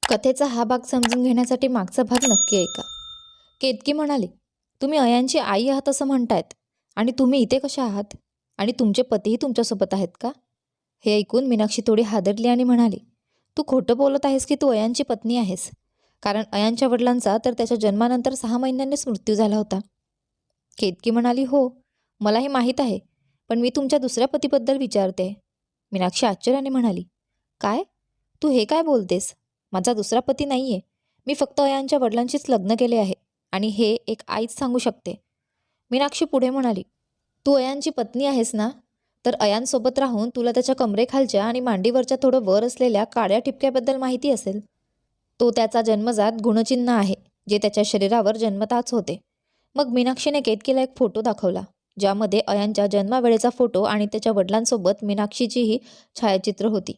कथेचा हा भाग समजून घेण्यासाठी मागचा भाग नक्की ऐका. केतकी म्हणाली, तुम्ही अयांची आई आहात असं म्हणतायत आणि तुम्ही इथे कशा आहात? आणि तुमचे पतीही तुमच्यासोबत आहेत का? हे ऐकून मीनाक्षी थोडी हादरली आणि म्हणाली, तू खोटं बोलत आहेस की तू अयांची पत्नी आहेस? कारण अयांच्या वडिलांचा तर त्याच्या जन्मानंतर 6 महिन्यांनीच मृत्यू झाला होता. केतकी म्हणाली, हो, मलाही माहीत आहे, पण मी तुमच्या दुसऱ्या पतीबद्दल विचारते. मीनाक्षी आश्चर्याने म्हणाली, काय? तू हे काय बोलतेस? माझा दुसरा पती नाहीये. मी फक्त अयांच्या वडिलांशीच लग्न केले आहे आणि हे एक आईच सांगू शकते. मीनाक्षी पुढे म्हणाली, तू अयांची पत्नी आहेस ना? तर अयांसोबत राहून तुला त्याच्या कमरेखालच्या आणि मांडीवरच्या थोडं वर असलेल्या काळ्या ठिपक्याबद्दल माहिती असेल. तो त्याचा जन्मजात गुणचिन्ह आहे, जे त्याच्या शरीरावर जन्मताच होते. मग मीनाक्षीने केतकीला एक फोटो दाखवला, ज्यामध्ये अयांच्या जन्मावेळेचा फोटो आणि त्याच्या वडिलांसोबत मीनाक्षीचीही छायाचित्र होती.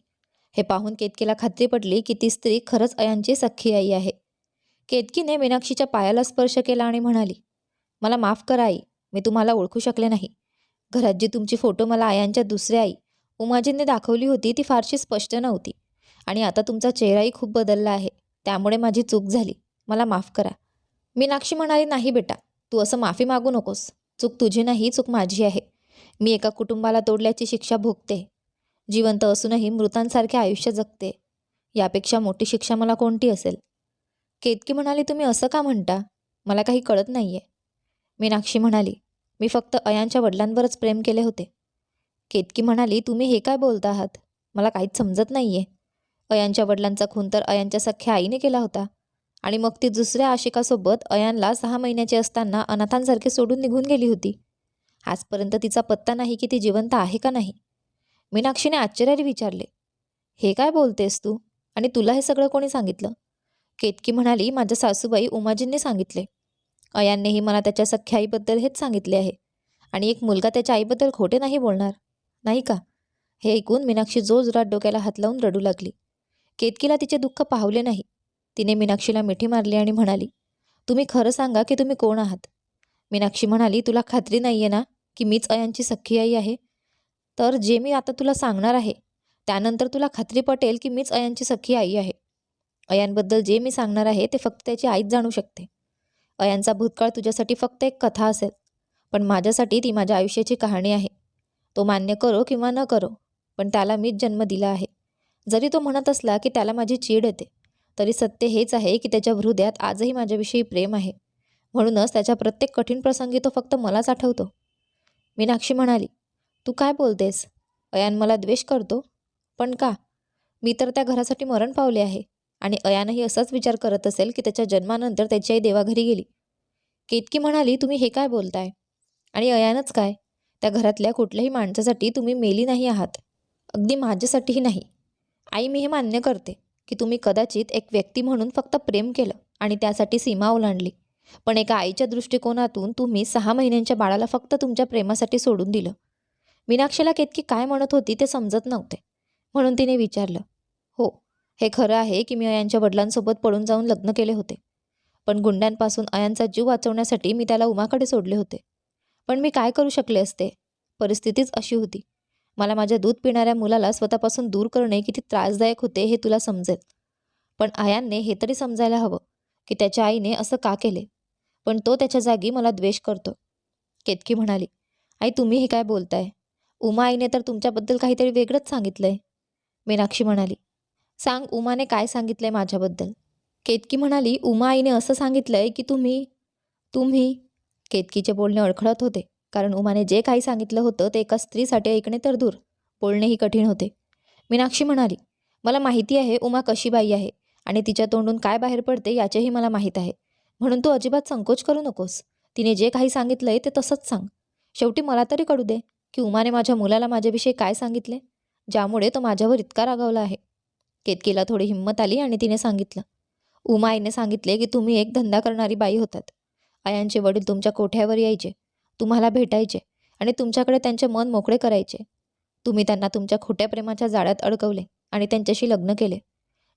हे पाहून केतकीला खात्री पटली की ती स्त्री खरंच अयांची सख्खी आई आहे. केतकीने मीनाक्षीच्या पायाला स्पर्श केला आणि म्हणाली, मला माफ करा आई, मी तुम्हाला ओळखू शकले नाही. घरात जी तुमची फोटो मला अयांच्या दुसऱ्या आई उमाजींनी दाखवली होती ती फारशी स्पष्ट नव्हती आणि आता तुमचा चेहराही खूप बदलला आहे. त्यामुळे माझी चूक झाली, मला माफ करा. मीनाक्षी म्हणाली, नाही बेटा, तू असं माफी मागू नकोस. चूक तुझी नाही, चूक माझी आहे. मी एका कुटुंबाला तोडल्याची शिक्षा भोगते. जिवंत असूनही मृतांसारखे आयुष्य जगते. यापेक्षा मोठी शिक्षा मला कोणती असेल? केतकी म्हणाली, तुम्ही असं का म्हणता? मला काही कळत नाहीये. मीनाक्षी म्हणाली, मी फक्त अयांच्या वडिलांवरच प्रेम केले होते. केतकी म्हणाली, तुम्ही हे काय बोलता आहात? मला काहीच समजत नाहीये. अयांच्या वडिलांचा खून तर अयांच्या सख्ख्या आईने केला होता आणि मग ती दुसऱ्या आशिकासोबत अयांला 6 महिन्याची असताना अनाथांसारखे सोडून निघून गेली होती. आजपर्यंत तिचा पत्ता नाही की ती जिवंत आहे का नाही. मीनाक्षीने आश्चर्याने विचारले, हे काय बोलतेस तू? आणि तुला हे सगळं कोणी सांगितलं? केतकी म्हणाली, माझ्या सासूबाई उमाजींनी सांगितले. अयांनेही मला त्याच्या सख्ख्या आईबद्दल हेच सांगितले आहे आणि एक मुलगा त्याच्या आईबद्दल खोटे नाही बोलणार, नाही का? हे ऐकून मीनाक्षी जोरजोरात डोक्याला हात लावून रडू लागली. केतकीला तिचे दुःख पाहवले नाही. तिने मीनाक्षीला मिठी मारली आणि म्हणाली, तुम्ही खरं सांगा की तुम्ही कोण आहात? मीनाक्षी म्हणाली, तुला खात्री नाहीये ना की मीच अयांची सख्खी आई आहे? तर जे मी आता तुला सांगणार आहे त्यानंतर तुला खात्री पटेल की मीच अयांची सख्खी आई आहे. अयांबद्दल जे मी सांगणार आहे ते फक्त त्याची आईच जाणू शकते. अयांचा भूतकाळ तुझ्यासाठी फक्त एक कथा असेल, पण माझ्यासाठी ती माझ्या आयुष्याची कहाणी आहे. तो मान्य करो किंवा न करो, पण त्याला मीच जन्म दिला आहे. जरी तो म्हणत असला की त्याला माझी चीड येते, तरी सत्य हेच आहे की त्याच्या हृदयात आजही माझ्याविषयी प्रेम आहे. म्हणूनच त्याच्या प्रत्येक कठीण प्रसंगी तो फक्त मलाच आठवतो. मीनाक्षी म्हणाली, तू काय बोलतेस? अयान मला द्वेष करतो? पण का? मी तर त्या घरासाठी मरण पावले आहे आणि अयानही असाच विचार करत असेल की त्याच्या जन्मानंतर त्याची आई देवाघरी गेली. केतकी म्हणाली, तुम्ही हे काय बोलताय? आणि अयानच काय? त्या घरातल्या कुठल्याही माणसासाठी तुम्ही मेली नाही आहात, अगदी माझ्यासाठीही नाही. आई, मी हे मान्य करते की तुम्ही कदाचित एक व्यक्ती म्हणून फक्त प्रेम केलं आणि त्यासाठी सीमा ओलांडली, पण एका आईच्या दृष्टिकोनातून तुम्ही 6 महिन्यांच्या बाळाला फक्त तुमच्या प्रेमासाठी सोडून दिलं. मीनाक्षीला केतकी काय म्हणत होती ते समजत नव्हते, म्हणून तिने विचारलं, हो, हे खरं आहे की मी अयांच्या वडिलांसोबत पळून जाऊन लग्न केले होते, पण गुंड्यांपासून अयांचा जीव वाचवण्यासाठी मी त्याला उमाकडे सोडले होते. पण मी काय करू शकले असते? परिस्थितीच अशी होती. मला माझ्या दूध पिणाऱ्या मुलाला स्वतःपासून दूर करणे किती त्रासदायक होते हे तुला समजेल. पण अयानने हे तरी समजायला हवं की त्याच्या आईने असं का केले, पण तो त्याच्या जागी मला द्वेष करतो. केतकी म्हणाली, आई, तुम्ही हे काय बोलताय? उमा आईने तर तुमच्याबद्दल काहीतरी वेगळंच सांगितलंय. मीनाक्षी म्हणाली, सांग, उमाने काय सांगितलंय माझ्याबद्दल? केतकी म्हणाली, उमा आईने असं सांगितलंय की तुम्ही तुम्ही केतकीचे बोलणे अडखळत होते, कारण उमाने जे काही सांगितलं होतं ते एका स्त्रीसाठी ऐकणे तर दूर, बोलणेही कठीण होते. मीनाक्षी म्हणाली, मला माहिती आहे उमा कशी बाई आहे आणि तिच्या तोंडून काय बाहेर पडते याचेही मला माहीत आहे. म्हणून तू अजिबात संकोच करू नकोस. तिने जे काही सांगितलंय ते तसंच सांग. शेवटी मला तरी कळू दे की उमाने माझ्या मुलाला माझ्याविषयी काय सांगितले, ज्यामुळे तो माझ्यावर इतका रागावला आहे. केतकीला थोडी हिंमत आली आणि तिने सांगितलं, उमा आईने सांगितले की तुम्ही एक धंदा करणारी बाई होतात. अयांचे वडील तुमच्या कोठ्यावर यायचे, तुम्हाला भेटायचे आणि तुमच्याकडे त्यांचे मन मोकळे करायचे. तुम्ही त्यांना तुमच्या खोट्या प्रेमाच्या जाळ्यात अडकवले आणि त्यांच्याशी लग्न केले.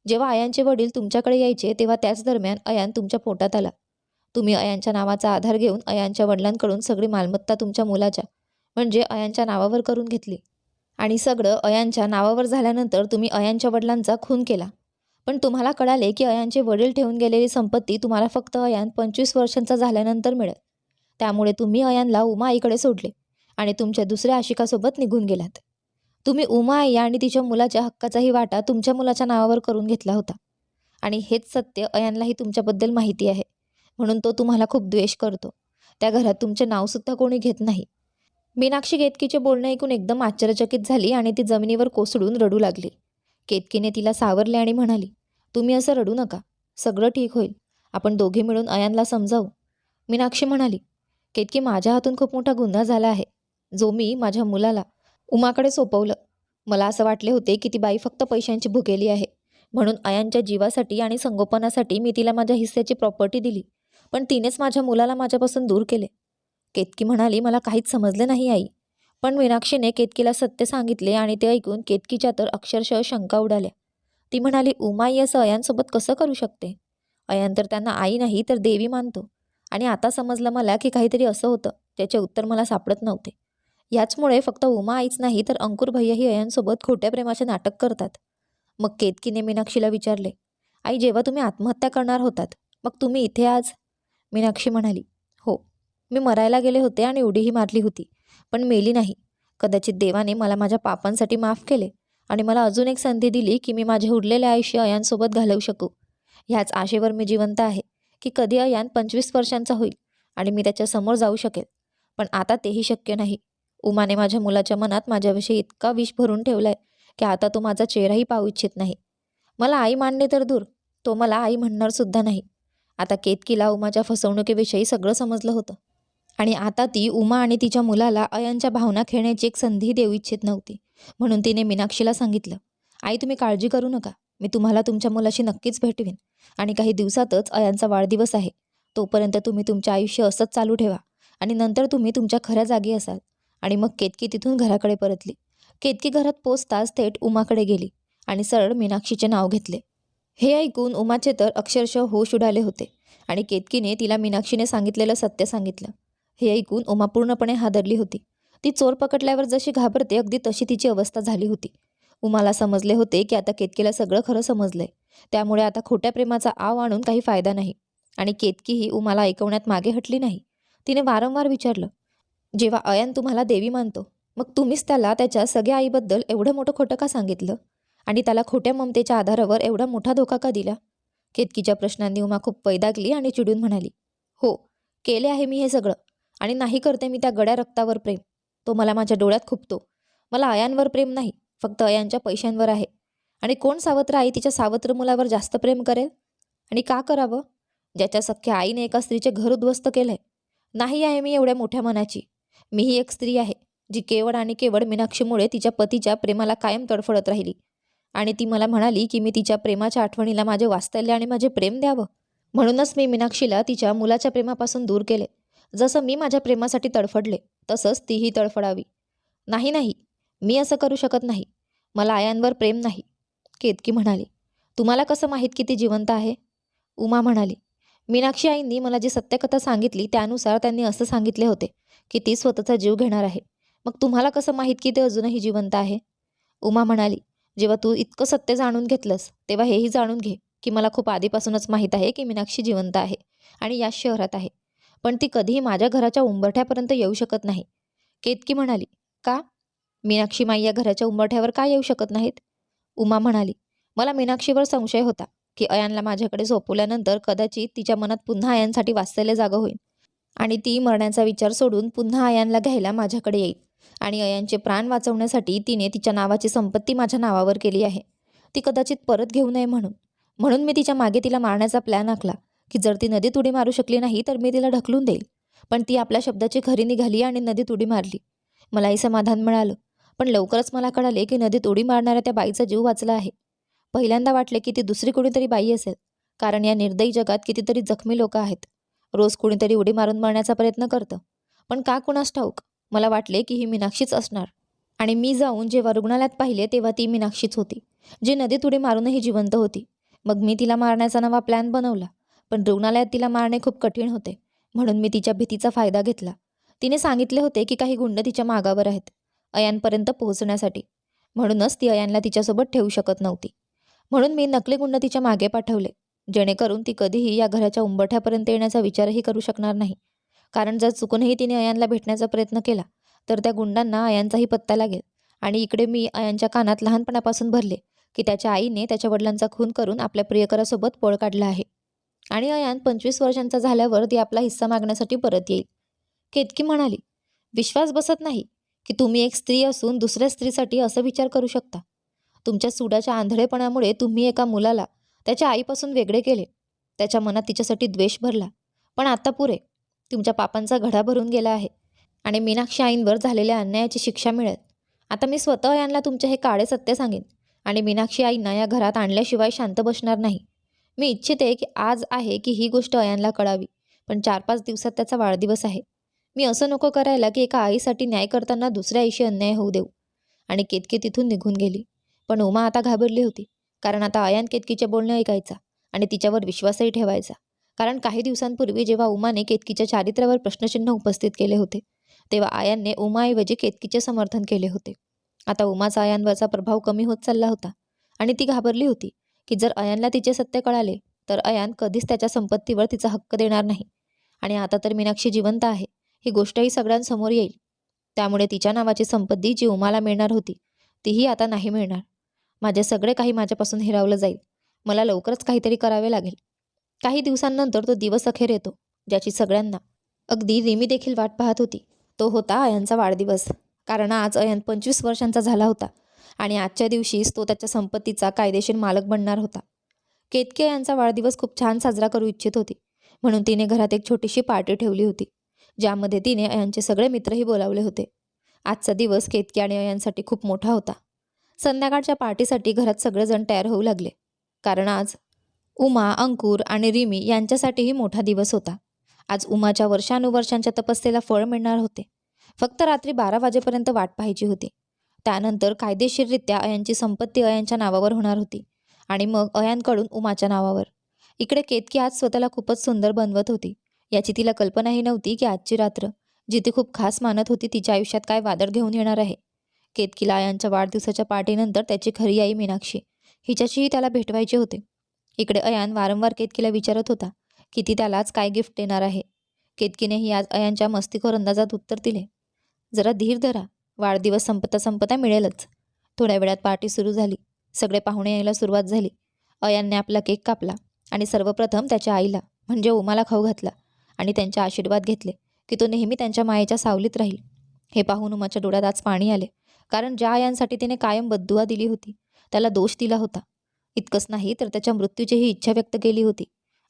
जेव्हा अयांचे वडील तुमच्याकडे यायचे तेव्हा त्याच दरम्यान अयान तुमच्या पोटात आला. तुम्ही अयांच्या नावाचा आधार घेऊन अयांच्या वडिलांकडून सगळी मालमत्ता तुमच्या मुलाच्या म्हणजे अयांच्या नावावर करून घेतली आणि सगळं अयांच्या नावावर झाल्यानंतर तुम्ही अयांच्या वडिलांचा खून केला. पण तुम्हाला कळाले की अयानचे वडील ठेवून गेलेली संपत्ती तुम्हाला फक्त अयान 25 वर्षांचा झाल्यानंतर मिळेल. त्यामुळे तुम्ही अयानला उमा आईकडे सोडले आणि तुमच्या दुसऱ्या आशिकासोबत निघून गेलात. तुम्ही उमा आई आणि तिच्या मुलाच्या हक्काचाही वाटा तुमच्या मुलाच्या नावावर करून घेतला होता. आणि हेच सत्य अयानलाही तुमच्याबद्दल माहिती आहे. म्हणून तो तुम्हाला खूप द्वेष करतो. त्या घरात तुमचे नावसुद्धा कोणी घेत नाही. मीनाक्षी केतकीचे बोलणे ऐकून एकदम आश्चर्यचकित झाली आणि ती जमिनीवर कोसळून रडू लागली. केतकीने तिला सावरले आणि म्हणाली, तुम्ही असं रडू नका. सगळं ठीक होईल. आपण दोघे मिळून अयानला समजावू. मीनाक्षी म्हणाली, केतकी, माझ्या हातून खूप मोठा गुन्हा झाला आहे, जो मी माझ्या मुलाला उमाकडे सोपवलं. मला असं वाटले होते की ती बाई फक्त पैशांची भुकेली आहे, म्हणून अयानच्या जीवासाठी आणि संगोपनासाठी मी तिला माझ्या हिस्स्याची प्रॉपर्टी दिली. पण तिनेच माझ्या मुलाला माझ्यापासून दूर केले. केतकी म्हणाली, मला काहीच समजले नाही आई. पण मीनाक्षीने केतकीला सत्य सांगितले आणि ते ऐकून केतकीच्या तर अक्षरशः शंका उडाल्या. ती म्हणाली, उमाई असं अयानसोबत कसं करू शकते? अयान तर त्यांना आई नाही तर देवी मानतो. आणि आता समजलं मला की काहीतरी असं होतं ज्याचे उत्तर मला सापडत नव्हते. याचमुळे फक्त उमा आईच नाही तर अंकुर भैयाही अयानसोबत खोट्या प्रेमाचे नाटक करतात. मग केतकीने मीनाक्षीला विचारले, आई, जेव्हा तुम्ही आत्महत्या करणार होतात मग तुम्ही इथे आज? मीनाक्षी म्हणाली, हो, मी मरायला गेले होते आणि उडीही मारली होती, पण मेली नाही. कदाचित देवाने मला माझ्या पापांसाठी माफ केले आणि मला अजून एक संधी दिली की मी माझे उरलेले आयुष्य अयानसोबत घालवू शकू. ह्याच आशेवर मी जिवंत आहे की कधी अयान 25 वर्षांचा होईल आणि मी त्याच्यासमोर जाऊ शकेल. पण आता तेही शक्य नाही. उमाने माझ्या मुलाच्या मनात माझ्याविषयी इतका विष भरून ठेवलाय की आता तो माझा चेहराही पाहू इच्छित नाही. मला आई मानणे तर दूर, तो मला आई म्हणणार सुद्धा नाही. आता केतकीला उमाच्या फसवणुकीविषयी सगळं समजलं होतं आणि आता ती उमा आणि तिच्या मुलाला अयानच्या भावना खेळण्याची एक संधी देऊ इच्छित नव्हती. म्हणून तिने मीनाक्षीला सांगितलं, आई, तुम्ही काळजी करू नका. मी तुम्हाला तुमच्या मुलाशी नक्कीच भेटवीन आणि काही दिवसातच अयानचा वाढदिवस आहे. तोपर्यंत तुम्ही तुमचे आयुष्य असंच चालू ठेवा आणि नंतर तुम्ही तुमच्या खऱ्या जागी असाल. आणि मग केतकी तिथून घराकडे परतली. केतकी घरात पोचताच थेट उमाकडे गेली आणि सरळ मीनाक्षीचे नाव घेतले. हे ऐकून उमाचे तर अक्षरशः होश उडाले होते आणि केतकीने तिला मीनाक्षीने सांगितलेलं सत्य सांगितलं. हे ऐकून उमा पूर्णपणे हादरली होती. ती चोर पकडल्यावर जशी घाबरते अगदी तशी तिची अवस्था झाली होती. उमाला समजले होते की आता केतकीला सगळं खरं समजलंय. त्यामुळे आता खोट्या प्रेमाचा आव आणून काही फायदा नाही. आणि केतकीही उमाला ऐकवण्यात मागे हटली नाही. तिने वारंवार विचारलं, जेव्हा अयान तुम्हाला देवी मानतो मग तुम्हीच त्याला त्याच्या सगळ्या आईबद्दल एवढं मोठं खोटं का सांगितलं आणि त्याला खोट्या ममतेच्या आधारावर एवढा मोठा धोका का दिला? केतकीच्या प्रश्नांनी उमा खूप वैतागली आणि चिडून म्हणाली, हो, केले आहे मी हे सगळं आणि नाही करते मी त्या गड्या रक्तावर प्रेम. तो मला माझ्या डोळ्यात खुपतो. मला अयानवर प्रेम नाही, फक्त अयानच्या पैशांवर आहे. आणि कोण सावत्र आई तिच्या सावत्र मुलावर जास्त प्रेम करेल? आणि का करावं? ज्याच्या सख्या आईने एका स्त्रीचे घर उद्ध्वस्त केलंय. नाही आहे मी एवढ्या मोठ्या मनाची. मीही एक स्त्री आहे जी केवळ आणि केवळ मीनाक्षीमुळे तिच्या पतीच्या प्रेमाला कायम तडफडत राहिली. आणि ती मला म्हणाली की मी तिच्या प्रेमाच्या आठवणीला माझे वात्सल्य आणि माझे प्रेम द्यावं. म्हणूनच मी मीनाक्षीला तिच्या मुलाच्या प्रेमापासून दूर केले. जसं मी माझ्या प्रेमासाठी तडफडले तसंच तीही तडफडावी. नाही नाही, मी असं करू शकत नाही. मला आयांवर प्रेम नाही. केतकी म्हणाली, तुम्हाला कसं माहीत की ती जिवंत आहे? उमा म्हणाली, मीनाक्षी आईंनी मला जी सत्यकथा सांगितली त्यानुसार त्यांनी असं सांगितले होते की ती स्वतःचा जीव घेणार आहे. मग तुम्हाला कसं माहीत की ते अजूनही जिवंत आहे? उमा म्हणाली, जेव्हा तू इतकं सत्य जाणून घेतलंस तेव्हा हेही जाणून घे की मला खूप आधीपासूनच माहीत आहे की मीनाक्षी जिवंत आहे आणि याच शहरात आहे. पण ती कधीही माझ्या घराच्या उंबरठ्यापर्यंत येऊ शकत नाही. केतकी म्हणाली, का? मीनाक्षी माई या घराच्या उंबरठ्यावर का येऊ शकत नाहीत? उमा म्हणाली, मला मीनाक्षीवर संशय होता की अयानला माझ्याकडे सोपवल्यानंतर कदाचित तिच्या मनात पुन्हा अयानसाठी वात्सल्य जागं होईल आणि ती मरण्याचा विचार सोडून पुन्हा अयानला घ्यायला माझ्याकडे येईल. आणि अयानचे प्राण वाचवण्यासाठी तिने तिच्या नावाची संपत्ती माझ्या नावावर केली आहे. ती कदाचित परत घेऊ नये म्हणून. म्हणून मी तिच्या मागे तिला मारण्याचा प्लॅन आखला की जर ती नदीत उडी मारू शकली नाही तर मी तिला ढकलून देईल. पण ती आपल्या शब्दाची खरी निघाली आणि नदीत उडी मारली. मलाही समाधान मिळालं. पण लवकरच मला कळाले की नदीत उडी मारणाऱ्या त्या बाईचा जीव वाचला आहे. पहिल्यांदा वाटले की ती दुसरी कोणीतरी बाई असेल, कारण या निर्दयी जगात कितीतरी जखमी लोक आहेत. रोज कोणीतरी उडी मारून मरण्याचा प्रयत्न करतं. पण का कुणास ठाऊक मला वाटले की ही मीनाक्षीच असणार. आणि मी जाऊन जेव्हा रुग्णालयात पाहिले तेव्हा ती मीनाक्षीच होती, जी नदीत उडी मारूनही जिवंत होती. मग मी तिला मारण्याचा नवा प्लॅन बनवला. पण रुग्णालयात तिला मारणे खूप कठीण होते, म्हणून मी तिच्या भीतीचा फायदा घेतला. तिने सांगितले होते की काही गुंड तिच्या मागावर आहेत अयानपर्यंत पोहोचण्यासाठी. म्हणूनच ती अयानला तिच्यासोबत ठेवू शकत नव्हती. म्हणून मी नकली गुंड तिच्या मागे पाठवले, जेणेकरून ती कधीही या घराच्या उंबरठ्यापर्यंत येण्याचा विचारही करू शकणार नाही. कारण जर चुकूनही तिने अयानला भेटण्याचा प्रयत्न केला तर त्या गुंडांना अयानचाही पत्ता लागेल. आणि इकडे मी अयानच्या कानात लहानपणापासून भरले की त्याच्या आईने त्याच्या वडिलांचा खून करून आपल्या प्रियकरासोबत पळ काढला आहे आणि अयान 25 वर्षांचा झाल्यावर ती आपला हिस्सा मागण्यासाठी परत येईल. केतकी म्हणाली, विश्वास बसत नाही की तुम्ही एक स्त्री असून दुसऱ्या स्त्रीसाठी असं विचार करू शकता. तुमच्या सुडाच्या आंधळेपणामुळे तुम्ही एका मुलाला त्याच्या आईपासून वेगळे केले. त्याच्या मनात तिच्यासाठी द्वेष भरला. पण आता पुरे. तुमच्या पापांचा घडा भरून गेला आहे आणि मीनाक्षी आईंवर झालेल्या अन्यायाची शिक्षा मिळेल. आता मी स्वतः अयानला तुमचे हे काळे सत्य सांगेन आणि मीनाक्षी आईंना या घरात आणल्याशिवाय शांत बसणार नाही. मी इच्छिते की आज आहे की ही गोष्ट अयानला कळावी, पण 4-5 दिवसात त्याचा वाढदिवस आहे. मी असं नको करायला की एका आईसाठी न्याय करताना दुसऱ्या आईशी अन्याय होऊ देऊ. आणि केतकी तिथून निघून गेली. पण उमा आता घाबरली होती, कारण आता अयान केतकीचे बोलणे ऐकायचा आणि तिच्यावर विश्वासही ठेवायचा. कारण काही दिवसांपूर्वी जेव्हा उमाने केतकीच्या चारित्र्यावर प्रश्नचिन्ह उपस्थित केले होते, तेव्हा अयानने उमाऐवजी केतकीचे समर्थन केले होते. आता उमाचा अयानवरचा प्रभाव कमी होत चालला होता आणि ती घाबरली होती की जर अयानला तिचे सत्य कळाले तर अयान कधीच त्याच्या संपत्तीवर तिचा हक्क देणार नाही. आणि आता तर मीनाक्षी जिवंत आहे ही गोष्टही सगळ्यांसमोर येईल. त्यामुळे तिच्या नावाची संपत्ती जी उमाला मिळणार होती तीही आता नाही मिळणार. माझे सगळे काही माझ्यापासून हिरावलं जाईल. मला लवकरच काहीतरी करावे लागेल. काही दिवसांनंतर तो दिवस अखेर येतो, ज्याची सगळ्यांना, अगदी रिमी देखील वाट पाहत होती. तो होता अयानचा वाढदिवस. कारण आज अयान 25 वर्षांचा झाला होता आणि आजच्या दिवशीच तो त्याच्या संपत्तीचा कायदेशीर मालक बनणार होता. केतकी अयानचा वाढदिवस खूप छान साजरा करू इच्छित होती, म्हणून तिने घरात एक छोटीशी पार्टी ठेवली होती, ज्यामध्ये तिने अयानचे सगळे मित्रही बोलावले होते. आजचा दिवस केतकी आणि अयानसाठी खूप मोठा होता. संध्याकाळच्या पार्टीसाठी घरात सगळेजण तयार होऊ लागले, कारण आज उमा, अंकुर आणि रिमी यांच्यासाठीही मोठा दिवस होता. आज उमाच्या वर्षानुवर्षांच्या तपस्येला फळ मिळणार होते. फक्त रात्री 12 वाजेपर्यंत वाट पाहायची होती. त्यानंतर कायदेशीररित्या अयानची संपत्ती अयानच्या नावावर होणार होती आणि मग अयानकडून उमाच्या नावावर. इकडे केतकी आज स्वतःला खूपच सुंदर बनवत होती. याची तिला कल्पनाही नव्हती की आजची रात्र, जी ती खूप खास मानत होती, तिच्या आयुष्यात काय वादळ घेऊन येणार आहे. केतकीला अयानच्या वाढदिवसाच्या पार्टीनंतर त्याची खरी आई मीनाक्षी हिच्याशीही त्याला भेटवायचे होते. इकडे अयान वारंवार केतकीला विचारत होता की ती त्यालाच काय गिफ्ट देणार आहे. केतकीनेही आज अयानच्या मस्तीखोर अंदाजात उत्तर दिले, जरा धीर धरा, वाढदिवस संपता संपता मिळेलच. थोड्या वेळात पार्टी सुरू झाली. सगळे पाहुणे यायला सुरुवात झाली. अयानने आपला केक कापला आणि सर्वप्रथम त्याच्या आईला म्हणजे उमाला खाऊ घातला आणि त्यांचे आशीर्वाद घेतले की तो नेहमी त्यांच्या मायेच्या सावलीत राहील. हे पाहून उमाच्या डोळ्यात आज पाणी आले, कारण ज्या अयानसाठी तिने कायम बद्दुआ दिली होती त्याला दोष दिला होता. इतकंच नाही तर त्याच्या मृत्यूचीही इच्छा व्यक्त केली होती.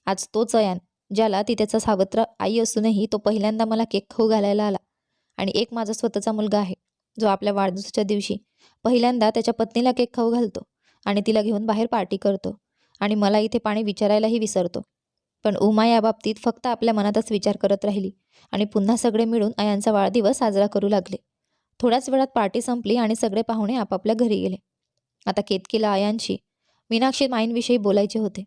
आज तोच अयान, ज्याला ती त्याचा सावत्र आई असूनही तो पहिल्यांदा मला केक खाऊ घालायला आला. आणि एक माझा स्वतःचा मुलगा आहे, जो आपल्या वाढदिवसाच्या दिवशी पहिल्यांदा त्याच्या पत्नीला केक खाऊ घालतो आणि तिला घेऊन बाहेर पार्टी करतो आणि मला इथे पाणी विचारायलाही विसरतो. पण उमा या बाबतीत फक्त आपल्या मनातच विचार करत राहिली आणि पुन्हा सगळे मिळून अयानचा वाढदिवस साजरा करू लागले. थोड्याच वेळात पार्टी संपली आणि सगळे पाहुणे आपापल्या घरी गेले. आता केतकीला अयानशी मीनाक्षी माईंविषयी बोलायचे होते.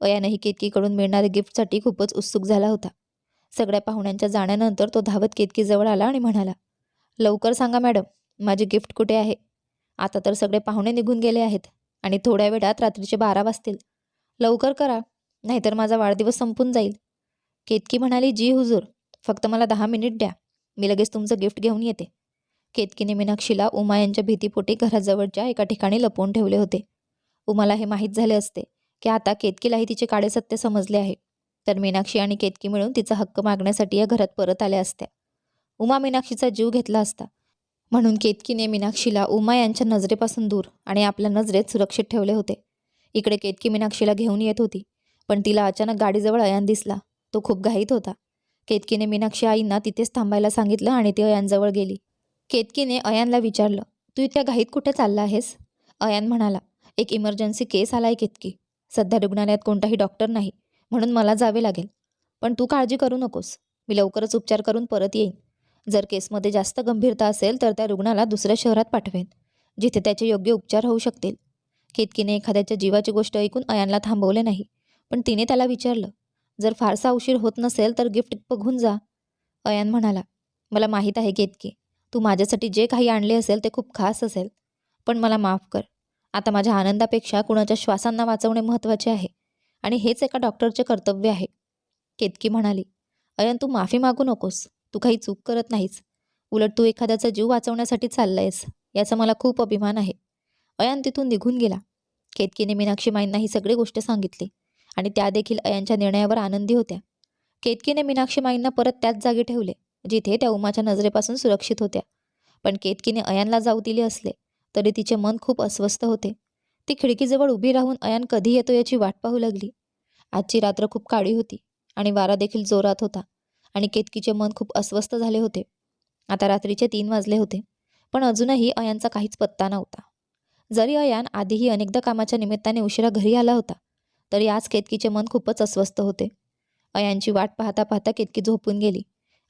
अयानही केतकीकडून मिळणाऱ्या गिफ्टसाठी खूपच उत्सुक झाला होता. सगळ्या पाहुण्यांच्या जाण्यानंतर तो धावत केतकीजवळ आला आणि म्हणाला, लवकर सांगा मॅडम, माझे गिफ्ट कुठे आहे? आता तर सगळे पाहुणे निघून गेले आहेत आणि थोड्या वेळात रात्रीचे 12 वाजतील. लवकर करा, नाहीतर माझा वाढदिवस संपून जाईल. केतकी म्हणाली, जी हुजूर, फक्त मला 10 मिनिट द्या, मी लगेच तुमचं गिफ्ट घेऊन येते. केतकीने मीनाक्षीला उमा यांच्या भीतीपोटी घराजवळच्या एका ठिकाणी लपवून ठेवले होते. उमाला हे माहीत झाले असते की आता केतकीलाही तिचे काळे सत्य समजले आहे, तर मीनाक्षी आणि केतकी मिळून तिचा हक्क मागण्यासाठी या घरात परत आल्या असत्या. उमा मीनाक्षीचा जीव घेतला असता. म्हणून केतकीने मीनाक्षीला उमा यांच्या नजरेपासून दूर आणि आपल्या नजरेत सुरक्षित ठेवले होते. इकडे केतकी मीनाक्षीला घेऊन येत होती, पण तिला अचानक गाडीजवळ अयान दिसला. तो खूप घाईत होता. केतकीने मीनाक्षी आईंना तिथेच थांबायला सांगितलं आणि ती अयानजवळ गेली. केतकीने अयानला विचारलं, तू इतक्या घाईत कुठे चालला आहेस? अयान म्हणाला, एक इमर्जन्सी केस आलाय केतकी. सध्या रुग्णालयात कोणताही डॉक्टर नाही, म्हणून मला जावे लागेल. पण तू काळजी करू नकोस, मी लवकरच उपचार करून परत येईन. जर केसमध्ये जास्त गंभीरता असेल तर त्या रुग्णाला दुसऱ्या शहरात पाठवेन, जिथे त्याचे योग्य उपचार होऊ शकतील. केतकीने एखाद्याच्या जीवाची गोष्ट ऐकून अयानला थांबवले नाही, पण तिने त्याला विचारलं, जर फारसा उशीर होत नसेल तर गिफ्ट बघून जा. अयान म्हणाला, मला माहीत आहे केतकी, तू माझ्यासाठी जे काही आणले असेल ते खूप खास असेल, पण मला माफ कर. आता माझ्या आनंदापेक्षा कुणाच्या श्वासांना वाचवणे महत्त्वाचे आहे आणि हेच एका डॉक्टरचे कर्तव्य आहे. केतकी म्हणाली, अयन तू माफी मागू नकोस. तू काही चूक करत नाहीस. उलट तू एखाद्याचा जीव वाचवण्यासाठी चाललायस याचा मला खूप अभिमान आहे. अयान तिथून निघून गेला. केतकीने मीनाक्षी माईंना ही सगळी गोष्ट सांगितली आणि त्या देखील अयानच्या निर्णयावर आनंदी होत्या. केतकीने मीनाक्षी माईंना परत त्याच जागी ठेवले जिथे त्या उमाच्या नजरेपासून सुरक्षित होत्या. पण केतकीने अयानला जाऊ दिले असले तरी तिचे मन खूप अस्वस्थ होते. ती खिडकीजवळ उभी राहून अयान कधी येतो याची वाट पाहू लागली. आजची रात्र खूप काळी होती आणि वारा देखील जोरात होता आणि केतकीचे मन खूप अस्वस्थ झाले होते. आता रात्रीचे 3 वाजले होते, पण अजूनही अयानचा काहीच पत्ता नव्हता. जरी अयान आधीही अनेकदा कामाच्या निमित्ताने उशिरा घरी आला होता, तरी आज केतकीचे मन खूपच अस्वस्थ होते. अयानची वाट पाहता पाहता केतकी झोपून गेली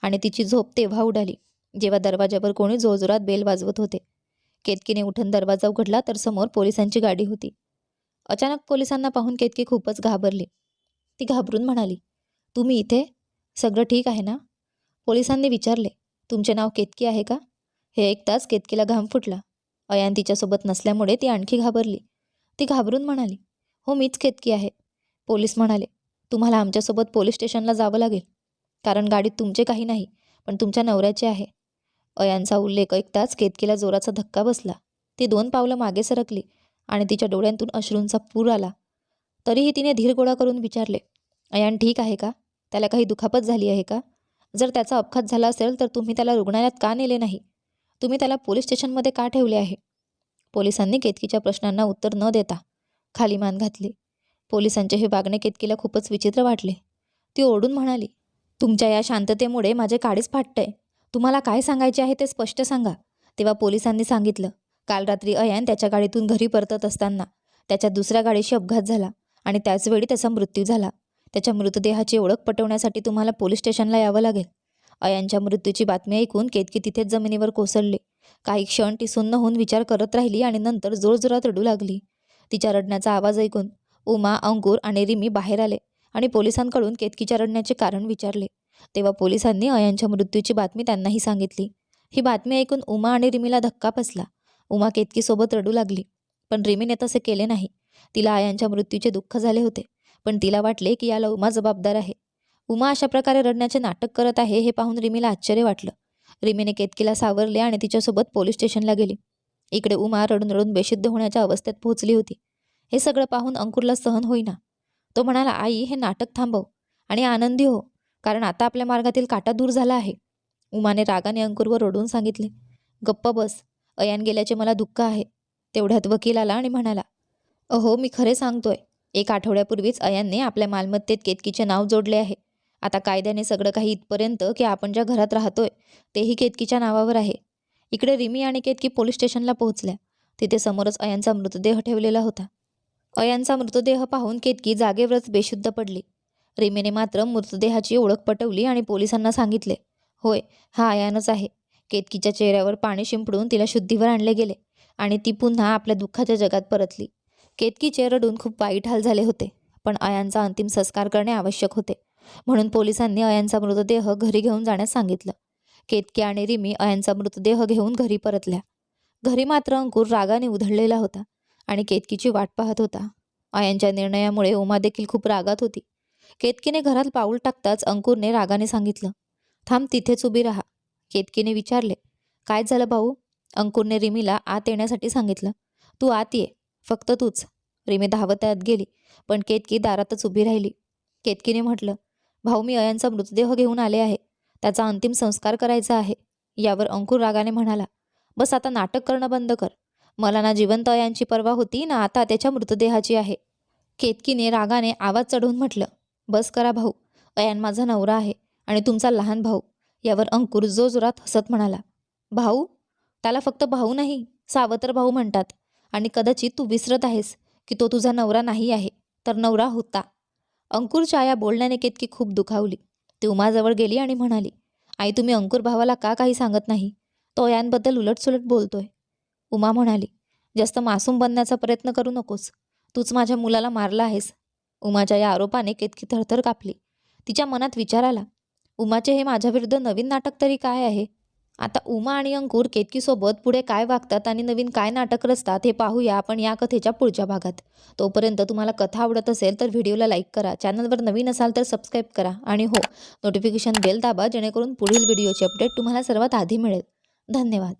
आणि तिची झोप तेव्हा उडाली जेव्हा दरवाजावर कोणी जोरजोरात बेल वाजवत होते. केतकीने उठून दरवाजा उघडला तर समोर पोलिसांची गाडी होती. अचानक पोलिसांना पाहून केतकी खूपच घाबरली. ती घाबरून म्हणाली, तुम्ही इथे? सगळं ठीक आहे ना? पोलिसांनी विचारले, तुमचे नाव केतकी आहे का? हे ऐकताच केतकीला घाम फुटला. अयान तिच्यासोबत नसल्यामुळे ती आणखी घाबरली. ती घाबरून म्हणाली, हो मीच केतकी आहे. पोलीस म्हणाले, तुम्हाला आमच्यासोबत पोलीस स्टेशनला जावं लागेल, कारण गाडीत तुमचे काही नाही पण तुमच्या नवऱ्याचे आहे. अयानचा उल्लेख ऐकताच केतकीला जोराचा धक्का बसला. ती 2 पावलं मागे सरकली आणि तिच्या डोळ्यांतून अश्रूंचा पूर आला. तरीही तिने धीर गोळा करून विचारले, अयान ठीक आहे का? त्याला काही दुखापत झाली आहे का? जर त्याचा अपघात झाला असेल तर तुम्ही त्याला रुग्णालयात का नेले नाही? तुम्ही त्याला पोलीस स्टेशनमध्ये का ठेवले आहे? पोलिसांनी केतकीच्या प्रश्नांना उत्तर न देता खाली मान घातली. पोलिसांचे हे वागणे केतकीला खूपच विचित्र वाटले. ती ओरडून म्हणाली, तुमच्या या शांततेमुळे माझे काळीच फाटतंय. तुम्हाला काय सांगायचे आहे ते स्पष्ट सांगा. तेव्हा पोलिसांनी सांगितलं, काल रात्री अयान त्याच्या गाडीतून घरी परतत असताना त्याच्या दुसऱ्या गाडीशी अपघात झाला आणि त्याचवेळी त्याचा मृत्यू झाला. त्याच्या मृतदेहाची ओळख पटवण्यासाठी तुम्हाला पोलीस स्टेशनला यावं लागेल. अयानच्या मृत्यूची बातमी ऐकून केतकी तिथेच जमिनीवर कोसळली. काही क्षण ती सुन्न होऊन विचार करत राहिली आणि नंतर जोरजोरात रडू लागली. तिच्या रडण्याचा आवाज ऐकून उमा, अंकुर आणि रिमी बाहेर आले आणि पोलिसांकडून केतकीच्या रडण्याचे कारण विचारले. तेव्हा पोलिसांनी अयानच्या मृत्यूची बातमी त्यांनाही सांगितली. ही बातमी ऐकून उमा आणि रिमीला धक्का बसला. उमा केतकीसोबत रडू लागली, पण रिमीने तसे केले नाही. तिला अयानच्या मृत्यूचे दुःख झाले होते, पण तिला वाटले की याला उमा जबाबदार आहे. उमा अशा प्रकारे रडण्याचे नाटक करत आहे हे पाहून रिमीला आश्चर्य वाटलं. रिमीने केतकीला सावरले आणि तिच्यासोबत पोलीस स्टेशनला गेली. इकडे उमा रडून रडून बेशुद्ध होण्याच्या अवस्थेत पोहोचली होती. हे सगळं पाहून अंकुरला सहन होईना. तो म्हणाला, आई हे नाटक थांबव आणि आनंदी हो, कारण आता आपल्या मार्गातील काटा दूर झाला आहे. उमाने रागाने अंकुरवर रडून सांगितले, गप्प बस, अयान गेल्याचे मला दुःख आहे. तेवढ्यात वकील आला आणि म्हणाला, अहो मी खरे सांगतोय, 1 आठवड्यापूर्वीच अयानने आपल्या मालमत्तेत केतकीचे नाव जोडले आहे. आता कायद्याने सगळं काही इथपर्यंत की आपण ज्या घरात राहतोय तेही केतकीच्या नावावर आहे. इकडे रिमी आणि केतकी पोलीस स्टेशनला पोहोचल्या. तिथे समोरच अयानचा मृतदेह ठेवलेला होता. अयानचा मृतदेह पाहून केतकी जागेवरच बेशुद्ध पडली. रिमीने मात्र मृतदेहाची ओळख पटवली आणि पोलिसांना सांगितले, होय हा अयानच आहे. केतकीच्या चेहऱ्यावर पाणी शिंपडून तिला शुद्धीवर आणले गेले आणि ती पुन्हा आपल्या दुःखाच्या जगात परतली. केतकीचे रडून खूप वाईट हाल झाले होते, पण अयानचा अंतिम संस्कार करणे आवश्यक होते. म्हणून पोलिसांनी अयानचा मृतदेह घरी घेऊन जाण्यास सांगितलं. केतकी आणि रिमी अयानचा मृतदेह घेऊन घरी परतल्या. घरी मात्र अंकुर रागाने उधळलेला होता आणि केतकीची वाट पाहत होता. अयानच्या निर्णयामुळे उमा देखील खूप रागात होती. केतकीने घरात पाऊल टाकताच अंकुरने रागाने सांगितलं, थांब तिथेच उभी राहा. केतकीने विचारले, काय झालं भाऊ? अंकुरने रिमीला आत येण्यासाठी सांगितलं. तू आत ये, फक्त तूच. रिमी धावत आत गेली, पण केतकी दारातच उभी राहिली. केतकीने म्हटलं, भाऊ मी अयानचा मृतदेह घेऊन आले आहे. त्याचा अंतिम संस्कार करायचा आहे. यावर अंकुर रागाने म्हणाला, बस आता नाटक करणं बंद कर. मला ना जिवंत अयानची पर्वा होती ना आता त्याच्या मृतदेहाची आहे. केतकीने रागाने आवाज चढवून म्हटलं, बस करा भाऊ, अयान माझा नवरा आहे आणि तुमचा लहान भाऊ. यावर अंकुर जोरात हसत म्हणाला, भाऊ? त्याला फक्त भाऊ नाही, सावत्र भाऊ म्हणतात. आणि कदाचित तू विसरत आहेस की तो तुझा नवरा नाही आहे, तर नवरा होता. अंकुरच्या या बोलण्याने केतकी खूप दुखावली. ती उमाजवळ गेली आणि म्हणाली, आई तुम्ही अंकुर भावाला का काही सांगत नाही? तो अयानबद्दल उलटसुलट बोलतोय. उमा म्हणाली, जास्त मासूम बनण्याचा प्रयत्न करू नकोस. तूच माझ्या मुलाला मारला आहेस. उमाच्या या आरोपाने केतकी थरथर कापली. तिच्या मनात विचार आला, उमाचे हे माझ्याविरुद्ध नवीन नाटक तरी काय आहे? आता उमा आणि अंकुर केतकीसोबत पुढे काय वागतात आणि नवीन काय नाटक रचतात हे पाहूया आपण या कथेच्या पुढच्या भागात. तोपर्यंत तुम्हाला कथा आवडत असेल तर व्हिडिओला लाईक करा, चॅनलवर नवीन असाल तर सबस्क्राईब करा आणि हो, नोटिफिकेशन बेल दाबा जेणेकरून पुढील व्हिडिओची अपडेट तुम्हाला सर्वात आधी मिळेल. धन्यवाद.